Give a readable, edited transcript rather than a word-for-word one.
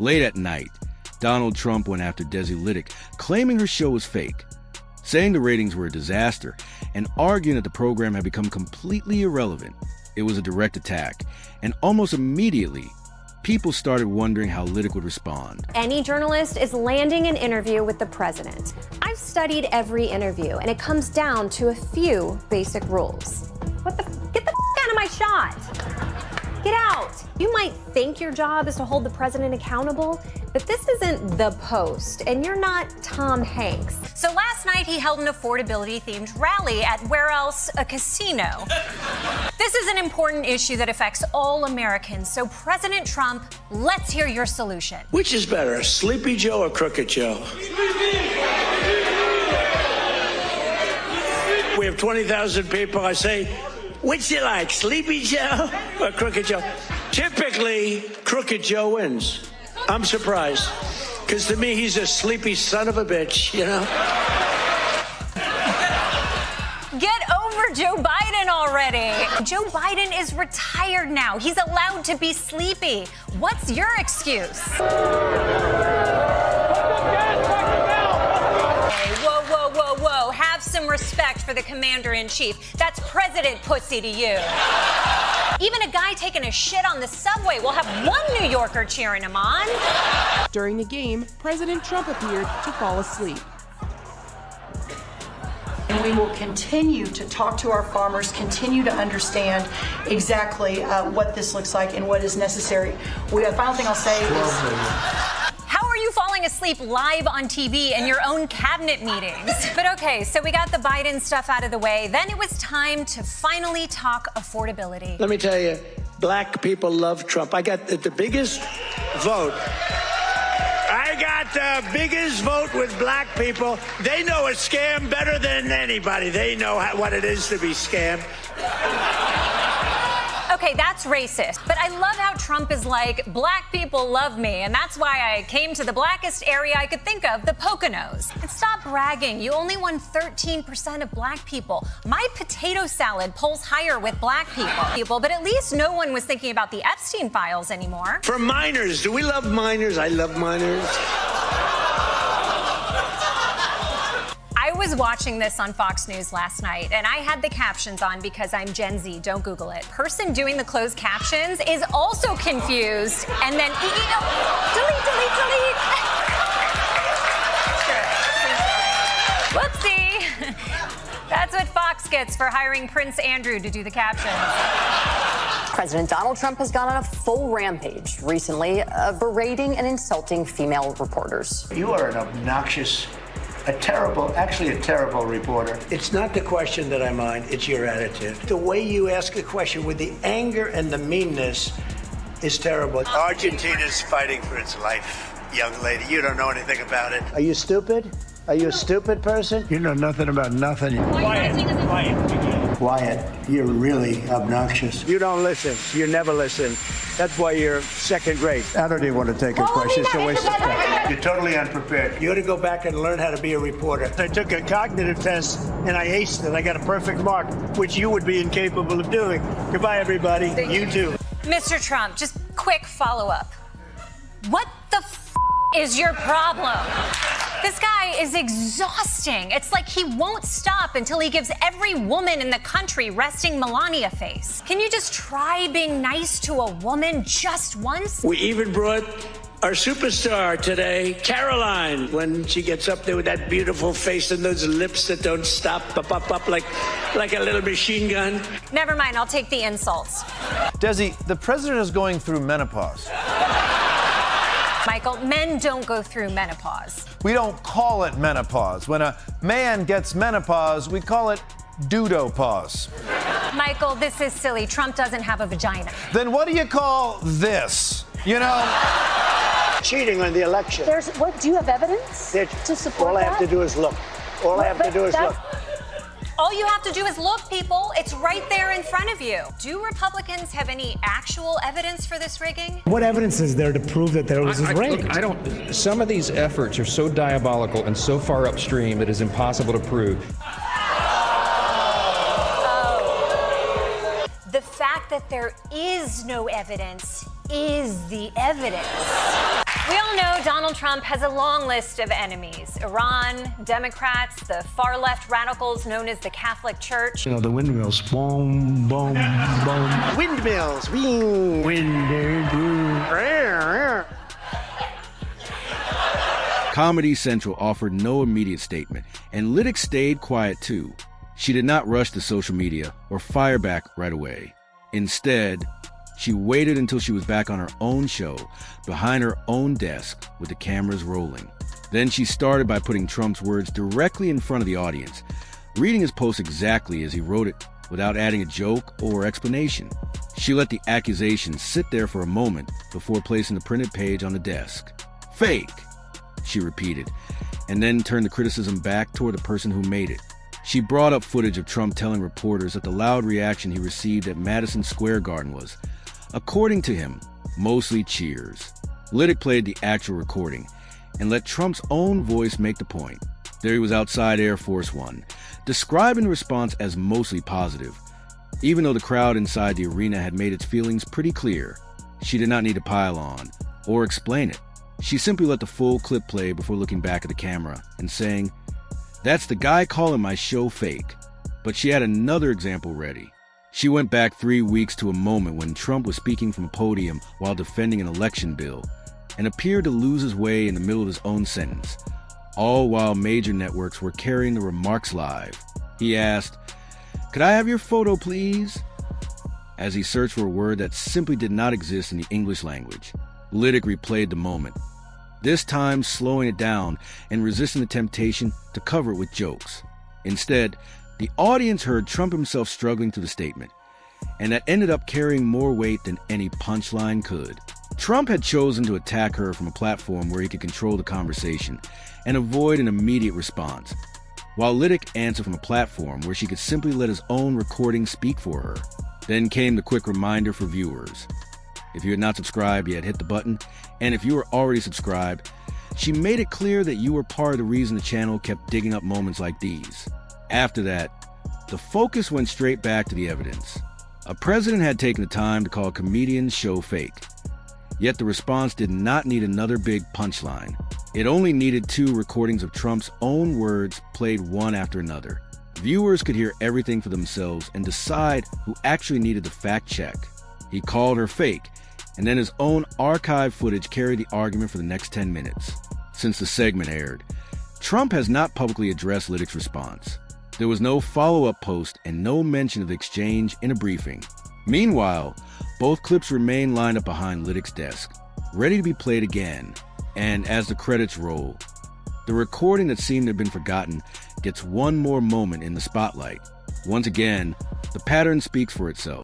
Late at night, Donald Trump went after Desi Lydic, claiming her show was fake, saying the ratings were a disaster, and arguing that the program had become completely irrelevant. It was a direct attack, and almost immediately, people started wondering how Litic would respond. Any journalist is landing an interview with the president. I've studied every interview, and it comes down to a few basic rules. Get the out of my shot! Get out! You might think your job is to hold the president accountable, but this isn't The Post, and you're not Tom Hanks. So last night he held an affordability-themed rally at where else? A casino. This is an important issue that affects all Americans. So President Trump, let's hear your solution. Which is better, Sleepy Joe or Crooked Joe? We have 20,000 people. I say, which you like, Sleepy Joe or Crooked Joe? Typically, Crooked Joe wins. I'm surprised, because to me, he's a sleepy son of a bitch, you know? Get over Joe Biden already. Joe Biden is retired now. He's allowed to be sleepy. What's your excuse? Whoa, whoa, whoa, whoa. Have some respect for the commander-in-chief. That's President Pussy to you. Even a guy taking a shit on the subway will have one New Yorker cheering him on. During the game, President Trump appeared to fall asleep. And we will continue to talk to our farmers, continue to understand exactly what this looks like and what is necessary. The final thing I'll say is... How are you falling asleep live on TV in your own cabinet meetings? But okay, so we got the Biden stuff out of the way. Then it was time to finally talk affordability. Let me tell you, black people love Trump. I got the biggest vote. I got the biggest vote with black people. They know a scam better than anybody. They know what it is to be scammed. Okay, that's racist. But I love how Trump is like, black people love me, and that's why I came to the blackest area I could think of, the Poconos. And stop bragging. You only won 13% of black people. My potato salad polls higher with black people. But at least no one was thinking about the Epstein files anymore. For minors, do we love minors? I love minors. I was watching this on Fox News last night, and I had the captions on because I'm Gen Z. Don't Google it. Person doing the closed captions is also confused, and then delete. Whoopsie. That's what Fox gets for hiring Prince Andrew to do the captions. President Donald Trump has gone on a full rampage recently, berating and insulting female reporters. You are an obnoxious, a terrible reporter. It's not the question that I mind, it's your attitude. The way you ask a question with the anger and the meanness is terrible. Argentina's fighting for its life, young lady. You don't know anything about it. Are you stupid? Are you a stupid person? You know nothing about nothing. Quiet. You're really obnoxious. You don't listen. You never listen. That's why you're second rate. I don't even want to take a question. It's a waste of time. You're totally unprepared. You ought to go back and learn how to be a reporter. I took a cognitive test and I aced it. I got a perfect mark, which you would be incapable of doing. Goodbye, everybody. You too. Mr. Trump, just quick follow-up. What the is your problem? This guy is exhausting. It's like he won't stop until he gives every woman in the country resting Melania face. Can you just try being nice to a woman just once? We even brought our superstar today, Caroline, when she gets up there with that beautiful face and those lips that don't stop, up like a little machine gun. Never mind, I'll take the insults. Desi, the president is going through menopause. Michael, men don't go through menopause. We don't call it menopause. When a man gets menopause, we call it dudopause. Michael, this is silly. Trump doesn't have a vagina. Then what do you call this? You know? Cheating on the election. Do you have evidence to support All I have to do is look. All I have to do is look. All you have to do is look, people. It's right there in front of you. Do Republicans have any actual evidence for this rigging? What evidence is there to prove that there was rigged? Look, some of these efforts are so diabolical and so far upstream it is impossible to prove. Oh. The fact that there is no evidence is the evidence. We Donald Trump has a long list of enemies: Iran, Democrats, the far-left radicals known as the Catholic Church. You know, the windmills. Boom, boom, boom. Windmills. Comedy Central offered no immediate statement, and Litic stayed quiet too. She did not rush to social media or fire back right away. Instead, she waited until she was back on her own show, behind her own desk, with the cameras rolling. Then she started by putting Trump's words directly in front of the audience, reading his post exactly as he wrote it without adding a joke or explanation. She let the accusations sit there for a moment before placing the printed page on the desk. Fake, she repeated, and then turned the criticism back toward the person who made it. She brought up footage of Trump telling reporters that the loud reaction he received at Madison Square Garden was, according to him, mostly cheers. Litic played the actual recording and let Trump's own voice make the point. There he was outside Air Force One, describing the response as mostly positive. Even though the crowd inside the arena had made its feelings pretty clear, she did not need to pile on or explain it. She simply let the full clip play before looking back at the camera and saying, "That's the guy calling my show fake." But she had another example ready. She went back 3 weeks to a moment when Trump was speaking from a podium while defending an election bill and appeared to lose his way in the middle of his own sentence, all while major networks were carrying the remarks live. He asked, "Could I have your photo, please?" as he searched for a word that simply did not exist in the English language. Litic replayed the moment, this time slowing it down and resisting the temptation to cover it with jokes. Instead, the audience heard Trump himself struggling through the statement, and that ended up carrying more weight than any punchline could. Trump had chosen to attack her from a platform where he could control the conversation and avoid an immediate response, while Litic answered from a platform where she could simply let his own recording speak for her. Then came the quick reminder for viewers. If you had not subscribed yet, hit the button, and if you were already subscribed, she made it clear that you were part of the reason the channel kept digging up moments like these. After that, the focus went straight back to the evidence. A president had taken the time to call a comedian's show fake. Yet the response did not need another big punchline. It only needed 2 recordings of Trump's own words played one after another. Viewers could hear everything for themselves and decide who actually needed the fact check. He called her fake, and then his own archive footage carried the argument for the next 10 minutes. Since the segment aired, Trump has not publicly addressed Litic's response. There was no follow-up post and no mention of the exchange in a briefing. Meanwhile, both clips remain lined up behind Litic's desk, ready to be played again. And as the credits roll, the recording that seemed to have been forgotten gets one more moment in the spotlight. Once again, the pattern speaks for itself.